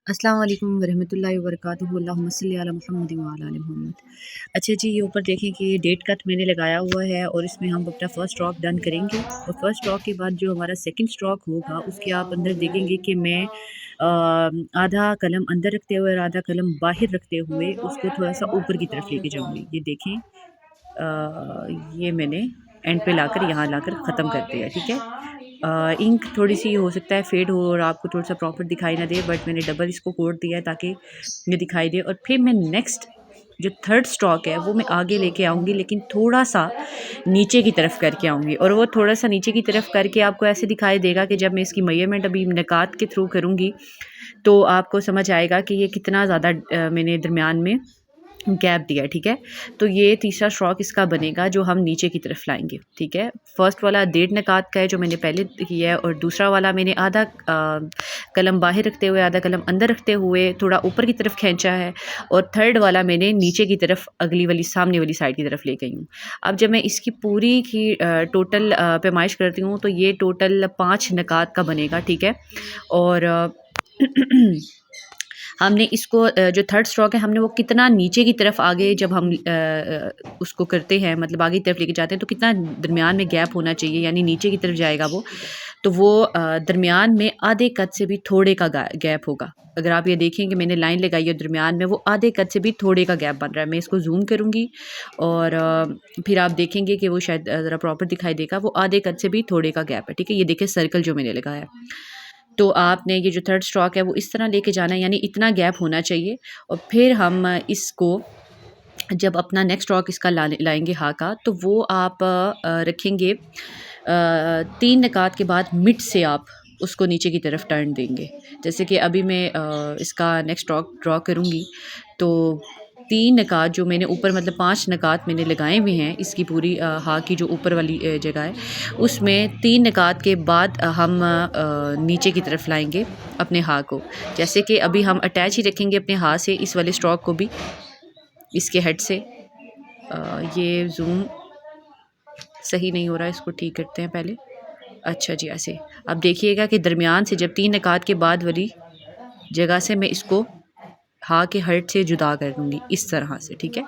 अस्सलाम वालेकुम वरहमतुल्लाहि वबरकातुहू अल्लाहुम्मा सल्लि अला मुहम्मद व अला आलि मुहम्मद। अच्छा जी, ये ऊपर देखें कि ये डेट कट मैंने लगाया हुआ है और इसमें हम अपना फ़र्स्ट स्ट्रोक डन करेंगे और फर्स्ट स्ट्रोक के बाद जो हमारा सेकंड स्ट्रोक होगा उसके आप अंदर देखेंगे कि मैं आधा कलम अंदर रखते हुए और आधा कलम बाहर रखते हुए उसको थोड़ा-सा ऊपर की तरफ लेके जाऊँगी। ये देखें, ये मैंने एंड पे लाकर यहाँ लाकर ख़त्म कर दिया, ठीक है। इंक थोड़ी-सी हो सकता है फ़ेड हो और आपको थोड़ा-सा प्रॉपर दिखाई ना दे, बट मैंने डबल इसको कोट दिया है ताकि ये दिखाई दे। और फिर मैं नेक्स्ट जो थर्ड स्ट्रोक है वो मैं आगे लेके आऊँगी, लेकिन थोड़ा-सा नीचे की तरफ करके आऊँगी और वो थोड़ा-सा नीचे की तरफ करके आपको ऐसे दिखाई देगा कि जब मैं इसकी मेज़रमेंट अभी निकात के थ्रू करूँगी, तो आपको समझ आएगा कि ये कितना ज़्यादा मैंने दरमियान में गैप दिया है, ठीक है। तो ये तीसरा स्ट्रोक इसका बनेगा जो हम नीचे की तरफ लाएंगे, ठीक है। फर्स्ट वाला 1.5 नकात का है जो मैंने पहले किया है और दूसरा वाला मैंने आधा कलम बाहर रखते हुए आधा कलम अंदर रखते हुए थोड़ा ऊपर की तरफ खींचा है और थर्ड वाला मैंने नीचे की तरफ अगली वाली सामने वाली साइड की तरफ ले गई हूँ। अब जब मैं इसकी पूरी की टोटल पैमाइश करती हूँ तो ये टोटल 5 नकात का बनेगा, ठीक है। और हमने इसको जो थर्ड स्ट्रोक है हमने वो कितना नीचे की तरफ आगे जब हम उसको करते हैं, मतलब आगे की तरफ लेके जाते हैं, तो कितना दरमियान में गैप होना चाहिए, यानी नीचे की तरफ जाएगा वो, तो वो दरमियान में आधे कद से भी थोड़े का गैप होगा। अगर आप ये देखें कि मैंने लाइन लगाई है दरमियान में, वो आधे कद से भी थोड़े का गैप बन रहा है। मैं इसको जूम करूँगी और फिर आप देखेंगे कि वो शायद ज़रा प्रॉपर दिखाई देगा। वो आधे कद से भी थोड़े का गैप है, ठीक है। ये देखिए सर्कल जो मैंने लगाया है। तो आपने ये जो थर्ड स्ट्रोक है वो इस तरह लेके जाना है, यानी इतना गैप होना चाहिए। और फिर हम इसको जब अपना नेक्स्ट स्ट्रोक इसका लाएंगे हा का, तो वो आप रखेंगे 3 निकात के बाद मिड से आप उसको नीचे की तरफ टर्न देंगे। जैसे कि अभी मैं इसका नेक्स्ट स्ट्रोक ड्रॉ करूँगी, तो 3 निकात जो मैंने ऊपर, मतलब 5 निकात मैंने लगाए हुए हैं इसकी पूरी हा की जो ऊपर वाली जगह है, उसमें 3 निकात के बाद हम नीचे की तरफ लाएंगे अपने हा को। जैसे कि अभी हम अटैच ही रखेंगे अपने हा से इस वाले स्ट्रोक को भी इसके हेड से। ये जूम सही नहीं हो रहा है, इसको ठीक करते हैं पहले। अच्छा जी, ऐसे अब देखिएगा कि दरमियान से जब 3 निकात के बाद वाली जगह से मैं इसको हा के हेड से जुदा कर दूंगी इस तरह से, ठीक है।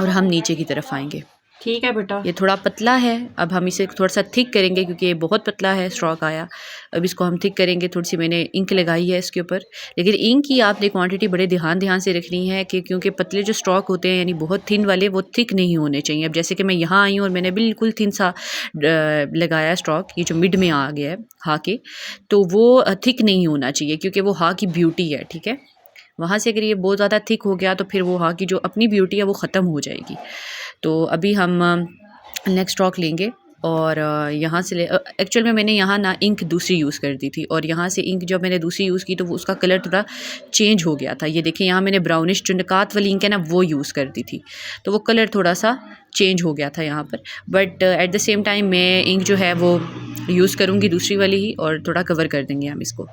और हम नीचे की तरफ आएंगे। ठीक है बेटा। ये थोड़ा पतला है, अब हम इसे थोड़ा सा थिक करेंगे क्योंकि ये बहुत पतला है स्ट्रोक आया। अब इसको हम थिक करेंगे। थोड़ी सी मैंने इंक लगाई है इसके ऊपर, लेकिन इंक की आपने क्वांटिटी बड़े ध्यान से रखनी है कि क्योंकि पतले जो स्ट्रोक होते हैं यानी बहुत थिन वाले, वो थिक नहीं होने चाहिए। अब जैसे कि मैं यहाँ आई हूँ और मैंने बिल्कुल थिन सा लगाया स्ट्रोक, ये जो मिड में आ गया है हा के, तो वो थिक नहीं होना चाहिए क्योंकि वो हा की ब्यूटी है, ठीक है। वहाँ से अगर ये बहुत ज़्यादा थिक हो गया तो फिर वो हा की जो अपनी ब्यूटी है वो ख़त्म हो जाएगी। तो अभी हम नेक्स्ट स्ट्रोक लेंगे और यहाँ से एक्चुअल में मैंने यहाँ ना इंक दूसरी यूज़ कर दी थी और यहाँ से इंक जब मैंने दूसरी यूज़ की तो वो उसका कलर थोड़ा चेंज हो गया था। ये देखिए यहाँ मैंने ब्राउनिश जो निकात वाली इंक है ना वो यूज़ कर दी थी, तो वो कलर थोड़ा सा चेंज हो गया था यहाँ पर। But at the same time मैं इंक जो है वो यूज़ करूँगी दूसरी वाली ही और थोड़ा कवर कर देंगे हम इसको।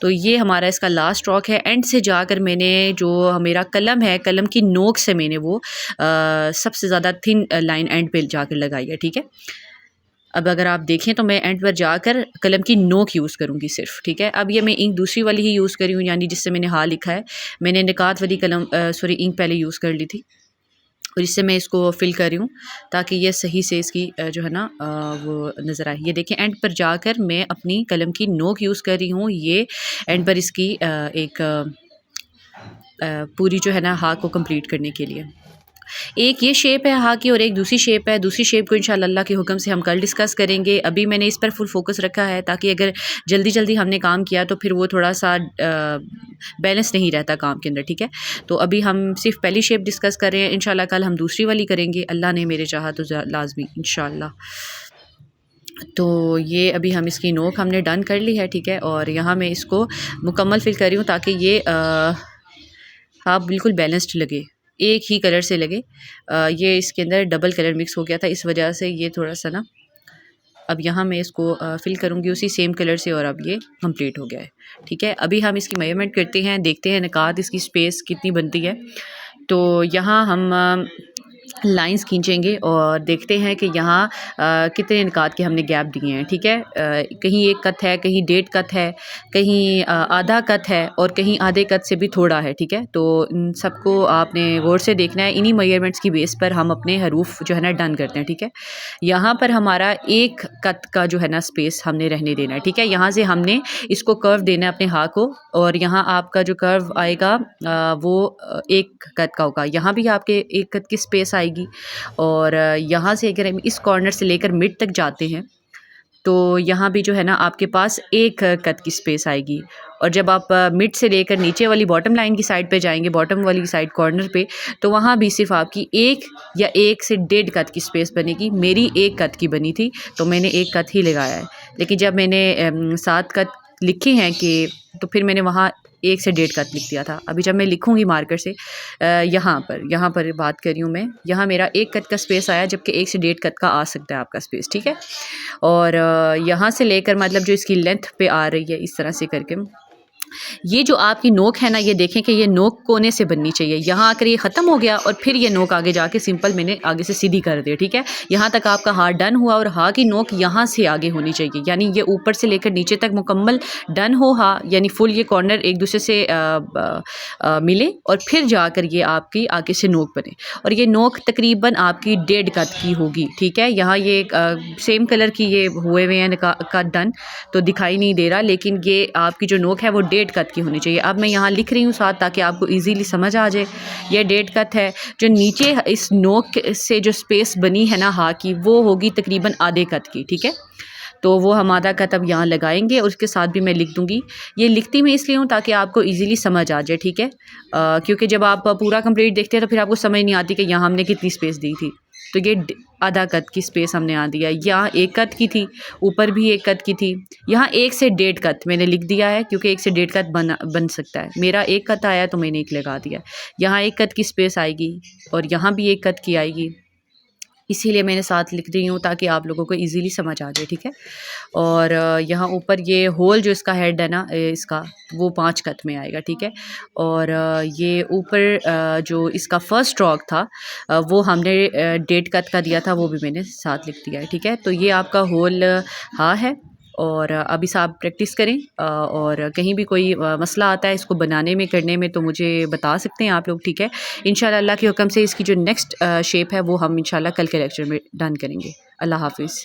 तो ये हमारा इसका लास्ट स्ट्रोक है। एंड से जाकर मैंने जो मेरा कलम है, कलम की नोक से मैंने वो सबसे ज़्यादा थिन लाइन एंड पे जाकर लगाई है, ठीक है। अब अगर आप देखें तो मैं एंड पर जाकर कलम की नोक यूज़ करूँगी सिर्फ, ठीक है। अब ये मैं इंक दूसरी वाली ही यूज़ करी हूँ, यानी जिससे मैंने हा लिखा है। मैंने निकात वाली कलम सॉरी इंक पहले यूज़ कर ली थी और इससे मैं इसको फिल कर रही हूँ ताकि ये सही से इसकी जो है ना वो नज़र आए। ये देखें एंड पर जाकर मैं अपनी कलम की नोक यूज़ कर रही हूँ, ये एंड पर इसकी एक पूरी जो है ना हा को कंप्लीट करने के लिए। एक ये शेप है हा की और एक दूसरी शेप है। दूसरी शेप को इंशाल्लाह अल्लाह के हुक्म से हम कल डिस्कस करेंगे। अभी मैंने इस पर फुल फोकस रखा है ताकि अगर जल्दी जल्दी हमने काम किया तो फिर वो थोड़ा सा बैलेंस नहीं रहता काम के अंदर, ठीक है। तो अभी हम सिर्फ पहली शेप डिस्कस कर रहे हैं, इंशाल्लाह कल हम दूसरी वाली करेंगे, अल्लाह ने मेरे चाहा तो लाजमी इंशाल्लाह। तो ये अभी हम इसकी नोक हमने डन कर ली है, ठीक है। और यहाँ मैं इसको मुकम्मल फिल कर रही हूँ ताकि ये हाँ बिल्कुल बैलेंस्ड लगे, एक ही कलर से लगे। ये इसके अंदर डबल कलर मिक्स हो गया था, इस वजह से ये थोड़ा सा ना, अब यहाँ मैं इसको फिल करूँगी उसी सेम कलर से और अब ये कंप्लीट हो गया है, ठीक है। अभी हम इसकी मेजरमेंट करते हैं, देखते हैं निकात इसकी स्पेस कितनी बनती है। तो यहाँ हम लाइंस खींचेंगे और देखते हैं कि यहाँ कितने निकात के हमने गैप दिए हैं। ठीक है, कहीं एक कत है, कहीं 1.5 कत है, कहीं आधा कत है और कहीं आधे कत से भी थोड़ा है। ठीक है, तो इन सबको आपने गौर से देखना है। इन्हीं मेजरमेंट्स की बेस पर हम अपने हरूफ जो है ना डन करते हैं। ठीक है, यहाँ पर हमारा एक कत का जो है ना स्पेस हमने रहने देना है। ठीक है, यहाँ से हमने इसको कर्व देना है अपने हाथ को और यहाँ आपका जो कर्व आएगा वो एक कत का होगा। यहाँ भी आपके एक कत की स्पेस आएगी और यहाँ से अगर हम इस कॉर्नर से लेकर मिड तक जाते हैं तो यहाँ भी जो है ना आपके पास एक कत की स्पेस आएगी। और जब आप मिड से लेकर नीचे वाली बॉटम लाइन की साइड पे जाएंगे, बॉटम वाली साइड कॉर्नर पे, तो वहाँ भी सिर्फ आपकी एक या एक से 1.5 कत की स्पेस बनेगी। मेरी एक कत की बनी थी तो मैंने एक कत ही लगाया है, लेकिन जब मैंने 7 कत लिखे हैं कि तो फिर मैंने वहाँ 1 से 1.5 कत लिख दिया था। अभी जब मैं लिखूँगी मार्कर से यहाँ पर बात कर रही हूँ मैं, यहाँ मेरा 1 कत का स्पेस आया जबकि 1 से 1.5 कत का आ सकता है आपका स्पेस। ठीक है, और यहाँ से लेकर मतलब जो इसकी लेंथ पे आ रही है इस तरह से करके, ये जो आपकी नोक है ना, ये देखें कि ये नोक कोने से बननी चाहिए। यहाँ आकर ये ख़त्म हो गया और फिर ये नोक आगे जाके सिंपल मैंने आगे से सीधी कर दी। ठीक है, यहाँ तक आपका हाथ डन हुआ और हाथ की नोक यहाँ से आगे होनी चाहिए, यानी ये ऊपर से लेकर नीचे तक मुकम्मल डन हो हाथ, यानी फुल ये कॉर्नर एक दूसरे से मिले और फिर जाकर ये आपकी आगे से नोक बने। और ये नोक तकरीबन आपकी 1.5 कत की होगी। ठीक है, यहाँ ये सेम कलर की ये हुए हुए हैं का डन तो दिखाई नहीं दे रहा, लेकिन ये आपकी जो नोक है वो 1.5 कत की होनी चाहिए। अब मैं यहाँ लिख रही हूँ साथ ताकि आपको इजीली समझ आ जाए। ये 1.5 कत है। जो नीचे इस नोक से जो स्पेस बनी है ना हाथ की, वो होगी तकरीबन आधे कत की। ठीक है, तो वो हम आधा कत अब यहाँ लगाएंगे और उसके साथ भी मैं लिख दूँगी। ये लिखती मैं इसलिए हूँ ताकि आपको इजीली समझ आ जाए। ठीक है, क्योंकि जब आप पूरा कंप्लीट देखते हैं तो फिर आपको समझ नहीं आती कि यहाँ हमने कितनी स्पेस दी थी। तो ये आधा कत की स्पेस हमने यहाँ दिया। यहाँ 1 कत की थी, ऊपर भी 1 कत की थी। यहाँ 1 से 1.5 कत मैंने लिख दिया है क्योंकि 1 से 1.5 कत बन सकता है। मेरा 1 कत आया तो मैंने 1 लगा दिया। यहाँ 1 कत की स्पेस आएगी और यहाँ भी 1 कत की आएगी, इसीलिए मैंने साथ लिख रही हूँ ताकि आप लोगों को इजीली समझ आ जाए। ठीक है, और यहाँ ऊपर ये होल जो इसका हेड है ना इसका, वो 5 कत में आएगा। ठीक है, और ये ऊपर जो इसका फर्स्ट स्ट्रोक था वो हमने 1.5 कत का दिया था, वो भी मैंने साथ लिख दिया है। ठीक है, तो ये आपका होल हाँ है। और अभी से आप प्रैक्टिस करें और कहीं भी कोई मसला आता है इसको बनाने में करने में तो मुझे बता सकते हैं आप लोग। ठीक है, इंशाल्लाह अल्लाह के हुक्म से इसकी जो नेक्स्ट शेप है वो हम इंशाल्लाह कल के लेक्चर में डन करेंगे। अल्लाह हाफिज़।